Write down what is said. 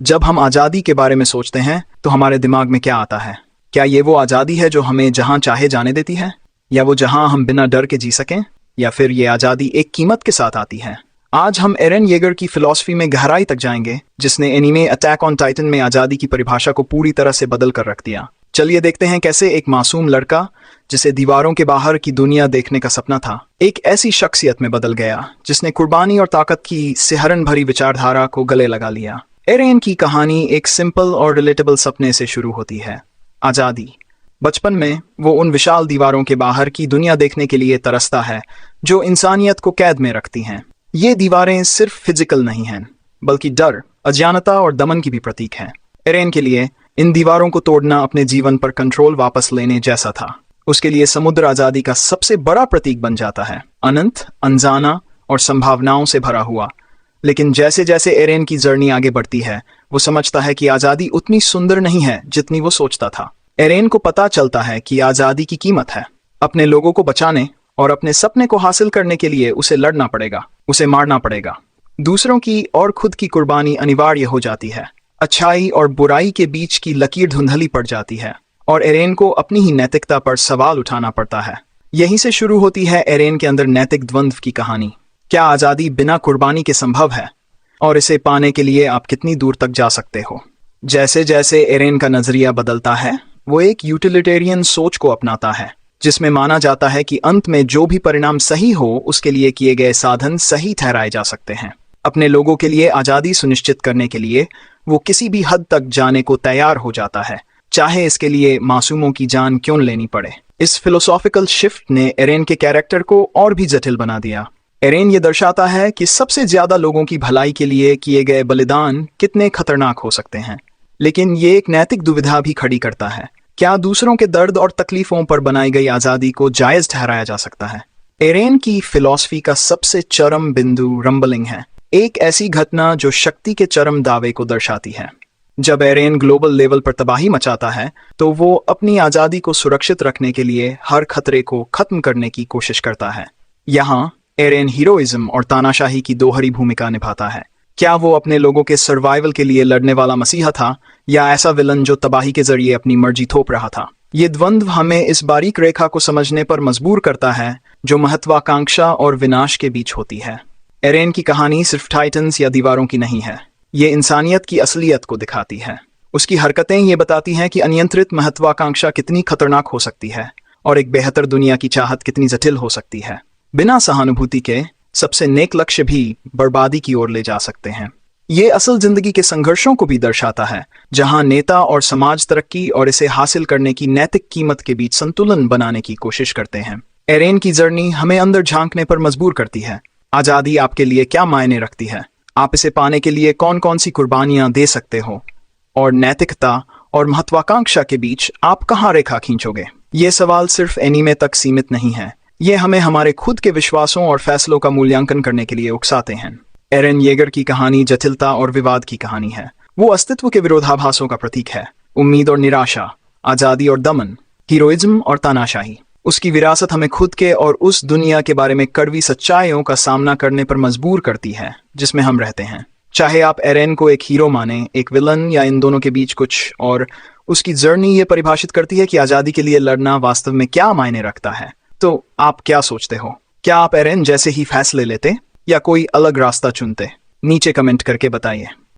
जब हम आज़ादी के बारे में सोचते हैं तो हमारे दिमाग में क्या आता है? क्या ये वो आज़ादी है जो हमें जहां चाहे जाने देती है, या वो जहां हम बिना डर के जी सकें, या फिर ये आज़ादी एक कीमत के साथ आती है? आज हम एरन येगर की फिलॉसफी में गहराई तक जाएंगे, जिसने एनीमे अटैक ऑन टाइटन में आज़ादी की परिभाषा को पूरी तरह से बदल कर रख दिया। चलिए देखते हैं कैसे एक मासूम लड़का जिसे दीवारों के बाहर की दुनिया देखने का सपना था, एक ऐसी शख्सियत में बदल गया जिसने कुर्बानी और ताकत की सिहरन भरी विचारधारा को गले लगा लिया। एरेन की कहानी एक सिंपल और रिलेटेबल सपने से शुरू होती है, आज़ादी। बचपन में वो उन विशाल दीवारों के बाहर की दुनिया देखने के लिए तरसता है जो इंसानियत को कैद में रखती हैं। ये दीवारें सिर्फ फिजिकल नहीं हैं, बल्कि डर, अज्ञानता और दमन की भी प्रतीक हैं। एरेन के लिए इन दीवारों को तोड़ना अपने जीवन पर कंट्रोल वापस लेने जैसा था। उसके लिए समुद्र आज़ादी का सबसे बड़ा प्रतीक बन जाता है, अनंत, अनजाना और संभावनाओं से भरा हुआ। लेकिन जैसे जैसे एरेन की जर्नी आगे बढ़ती है, वो समझता है कि आज़ादी उतनी सुंदर नहीं है जितनी वो सोचता था। एरेन को पता चलता है कि आज़ादी की कीमत है। अपने लोगों को बचाने और अपने सपने को हासिल करने के लिए उसे लड़ना पड़ेगा, उसे मारना पड़ेगा। दूसरों की और खुद की कुर्बानी अनिवार्य हो जाती है। अच्छाई और बुराई के बीच की लकीर धुंधली पड़ जाती है और एरेन को अपनी ही नैतिकता पर सवाल उठाना पड़ता है। यहीं से शुरू होती है एरेन के अंदर नैतिक द्वंद्व की कहानी। क्या आज़ादी बिना कुर्बानी के संभव है, और इसे पाने के लिए आप कितनी दूर तक जा सकते हो? जैसे जैसे एरेन का नजरिया बदलता है, वो एक यूटिलिटेरियन सोच को अपनाता है, जिसमें माना जाता है कि अंत में जो भी परिणाम सही हो, उसके लिए किए गए साधन सही ठहराए जा सकते हैं। अपने लोगों के लिए आज़ादी सुनिश्चित करने के लिए वो किसी भी हद तक जाने को तैयार हो जाता है, चाहे इसके लिए मासूमों की जान क्यों लेनी पड़े। इस फिलोसॉफिकल शिफ्ट ने एरेन के कैरेक्टर को और भी जटिल बना दिया। एरेन ये दर्शाता है कि सबसे ज्यादा लोगों की भलाई के लिए किए गए बलिदान कितने खतरनाक हो सकते हैं, लेकिन ये एक नैतिक दुविधा भी खड़ी करता है। क्या दूसरों के दर्द और तकलीफों पर बनाई गई आज़ादी को जायज ठहराया जा सकता है? एरेन की फिलॉसफी का सबसे चरम बिंदु रंबलिंग है, एक ऐसी घटना जो शक्ति के चरम दावे को दर्शाती है। जब एरेन ग्लोबल लेवल पर तबाही मचाता है, तो वो अपनी आज़ादी को सुरक्षित रखने के लिए हर खतरे को खत्म करने की कोशिश करता है। यहाँ एरेन हीरोइज्म और तानाशाही की दोहरी भूमिका निभाता है। क्या वो अपने लोगों के सर्वाइवल के लिए लड़ने वाला मसीहा था, या ऐसा विलन जो तबाही के जरिए अपनी मर्जी थोप रहा था? ये द्वंद्व हमें इस बारीक रेखा को समझने पर मजबूर करता है जो महत्वाकांक्षा और विनाश के बीच होती है। एरेन की कहानी सिर्फ टाइटन्स या दीवारों की नहीं है, ये इंसानियत की असलियत को दिखाती है। उसकी हरकतें ये बताती हैं कि अनियंत्रित महत्वाकांक्षा कितनी खतरनाक हो सकती है और एक बेहतर दुनिया की चाहत कितनी जटिल हो सकती है। बिना सहानुभूति के सबसे नेक लक्ष्य भी बर्बादी की ओर ले जा सकते हैं। ये असल जिंदगी के संघर्षों को भी दर्शाता है, जहां नेता और समाज तरक्की और इसे हासिल करने की नैतिक कीमत के बीच संतुलन बनाने की कोशिश करते हैं। एरेन की जर्नी हमें अंदर झांकने पर मजबूर करती है। आज़ादी आपके लिए क्या मायने रखती है? आप इसे पाने के लिए कौन कौन सी कुर्बानियां दे सकते हो? और नैतिकता और महत्वाकांक्षा के बीच आप कहाँ रेखा खींचोगे? ये सवाल सिर्फ एनीमे तक सीमित नहीं है, ये हमें हमारे खुद के विश्वासों और फैसलों का मूल्यांकन करने के लिए उकसाते हैं। एरेन येगर की कहानी जटिलता और विवाद की कहानी है। वो अस्तित्व के विरोधाभासों का प्रतीक है, उम्मीद और निराशा, आज़ादी और दमन, हीरोइज्म और तानाशाही। उसकी विरासत हमें खुद के और उस दुनिया के बारे में कड़वी सच्चाइयों का सामना करने पर मजबूर करती है जिसमें हम रहते हैं। चाहे आप एरेन को एक हीरो माने, एक विलन, या इन दोनों के बीच कुछ और, उसकी जर्नी ये परिभाषित करती है कि आज़ादी के लिए लड़ना वास्तव में क्या मायने रखता है। तो आप क्या सोचते हो? क्या आप एरेन जैसे ही फैसले लेते या कोई अलग रास्ता चुनते? नीचे कमेंट करके बताइए।